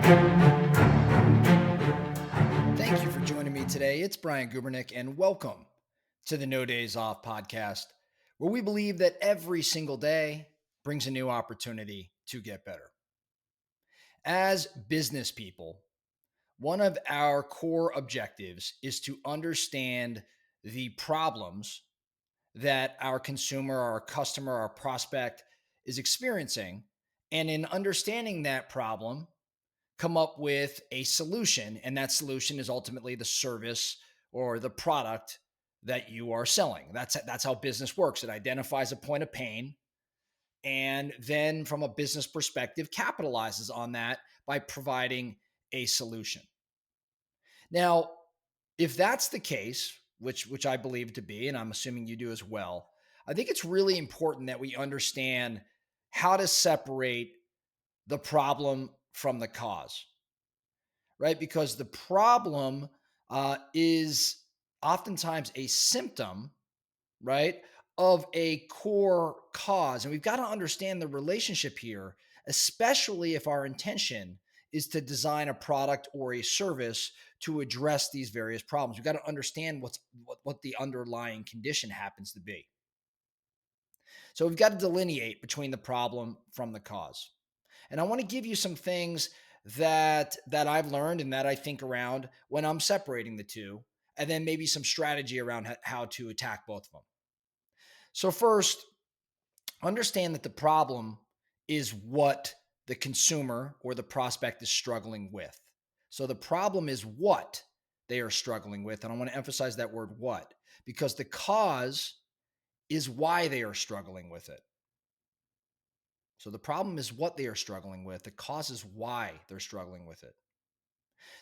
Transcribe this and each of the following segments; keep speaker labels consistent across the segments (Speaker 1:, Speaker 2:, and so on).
Speaker 1: Thank you for joining me today. It's Brian Gubernick, and welcome to the No Days Off podcast, where we believe that every single day brings a new opportunity to get better. As business people, one of our core objectives is to understand the problems that our consumer, our customer, our prospect is experiencing. And in understanding that problem, come up with a solution. And that solution is ultimately the service or the product that you are selling. That's how business works. It identifies a point of pain and then from a business perspective capitalizes on that by providing a solution. Now, if that's the case, which I believe to be, and I'm assuming you do as well, I think it's really important that we understand how to separate the problem from the cause, right? Because the problem is oftentimes a symptom, right, of a core cause. And we've got to understand the relationship here, especially if our intention is to design a product or a service to address these various problems. We've got to understand what the underlying condition happens to be. So we've got to delineate between the problem from the cause. And I want to give you some things that I've learned and that I think around when I'm separating the two, and then maybe some strategy around how to attack both of them. So first, understand that the problem is what the consumer or the prospect is struggling with. So the problem is what they are struggling with, and I want to emphasize that word what, because the cause is why they are struggling with it. So the problem is what they are struggling with. The cause is why they're struggling with it.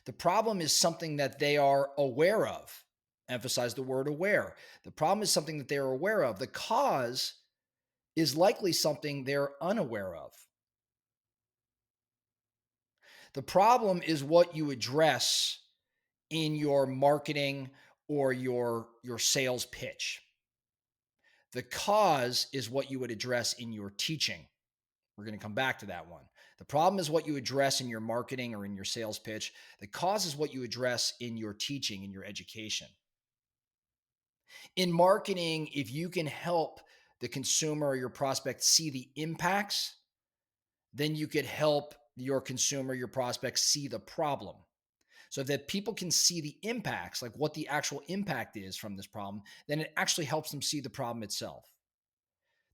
Speaker 1: The problem is something that they are aware of. Emphasize the word aware. The problem is something that they're aware of. The cause is likely something they're unaware of. The problem is what you address in your marketing or your sales pitch. The cause is what you would address in your teaching. We're going to come back to that one. The problem is what you address in your marketing or in your sales pitch. The cause is what you address in your teaching, in your education. In marketing, if you can help the consumer or your prospect see the impacts, then you could help your consumer, your prospect see the problem. So that people can see the impacts, like what the actual impact is from this problem, then it actually helps them see the problem itself.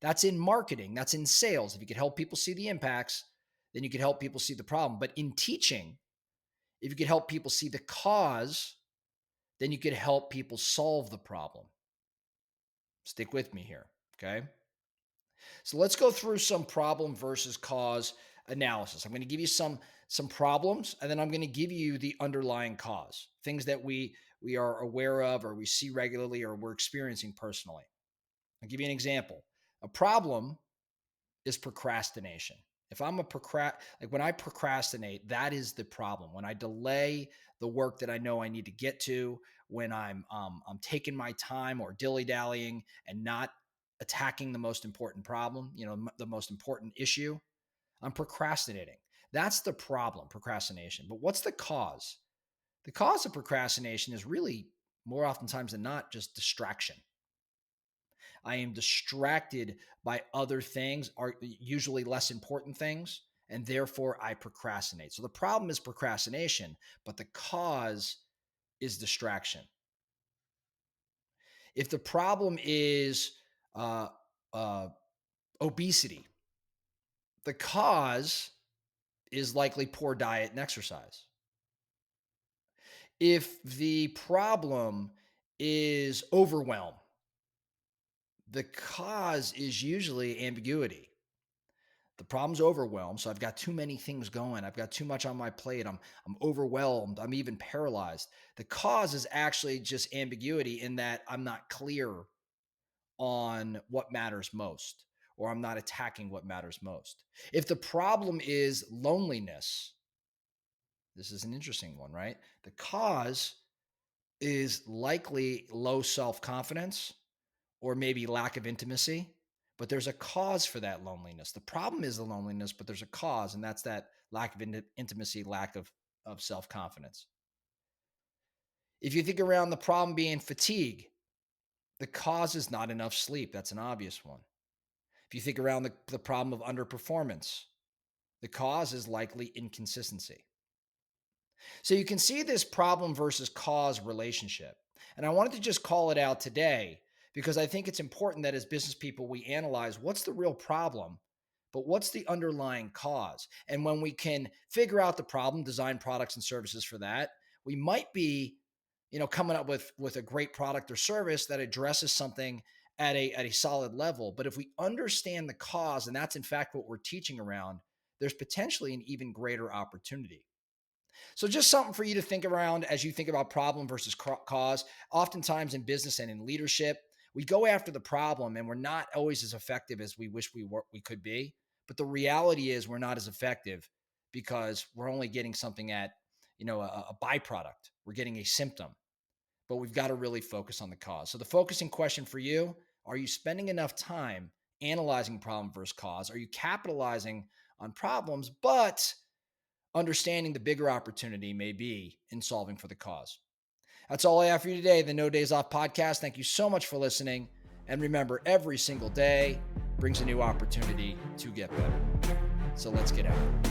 Speaker 1: That's in marketing, that's in sales. If you could help people see the impacts, then you could help people see the problem. But in teaching, if you could help people see the cause, then you could help people solve the problem. Stick with me here, okay? So let's go through some problem versus cause analysis. I'm going to give you some problems, and then I'm going to give you the underlying cause, things that we are aware of or we see regularly or we're experiencing personally. I'll give you an example. A problem is procrastination. If I'm like when I procrastinate, that is the problem. When I delay the work that I know I need to get to, when I'm taking my time or dilly dallying and not attacking the most important problem, the most important issue, I'm procrastinating. That's the problem, procrastination. But what's the cause? The cause of procrastination is really more oftentimes than not just distraction. I am distracted by other things, are usually less important things, and therefore I procrastinate. So the problem is procrastination, but the cause is distraction. If the problem is uh, uh, obesity, the cause is likely poor diet and exercise. If the problem is overwhelm, the cause is usually ambiguity. The problem's overwhelmed. So I've got too many things going. I've got too much on my plate. I'm overwhelmed. I'm even paralyzed. The cause is actually just ambiguity in that I'm not clear on what matters most, or I'm not attacking what matters most. If the problem is loneliness, this is an interesting one, right? The cause is likely low self confidence or maybe lack of intimacy, but there's a cause for that loneliness. The problem is the loneliness, but there's a cause, and that's that lack of intimacy, lack of self confidence. If you think around the problem being fatigue, the cause is not enough sleep. That's an obvious one. If you think around the problem of underperformance, the cause is likely inconsistency. So you can see this problem versus cause relationship. And I wanted to just call it out today because I think it's important that as business people, we analyze what's the real problem, but what's the underlying cause. And when we can figure out the problem, design products and services for that, we might be, coming up with a great product or service that addresses something at a solid level. But if we understand the cause, and that's in fact what we're teaching around, there's potentially an even greater opportunity. So, just something for you to think around as you think about problem versus cause. Oftentimes in business and in leadership, we go after the problem and we're not always as effective as we wish we could be. But the reality is we're not as effective because we're only getting something at, a byproduct. We're getting a symptom, but we've got to really focus on the cause. So the focusing question for you, are you spending enough time analyzing problem versus cause? Are you capitalizing on problems, but understanding the bigger opportunity may be in solving for the cause? That's all I have for you today, the No Days Off podcast. Thank you so much for listening. And remember, every single day brings a new opportunity to get better. So let's get out.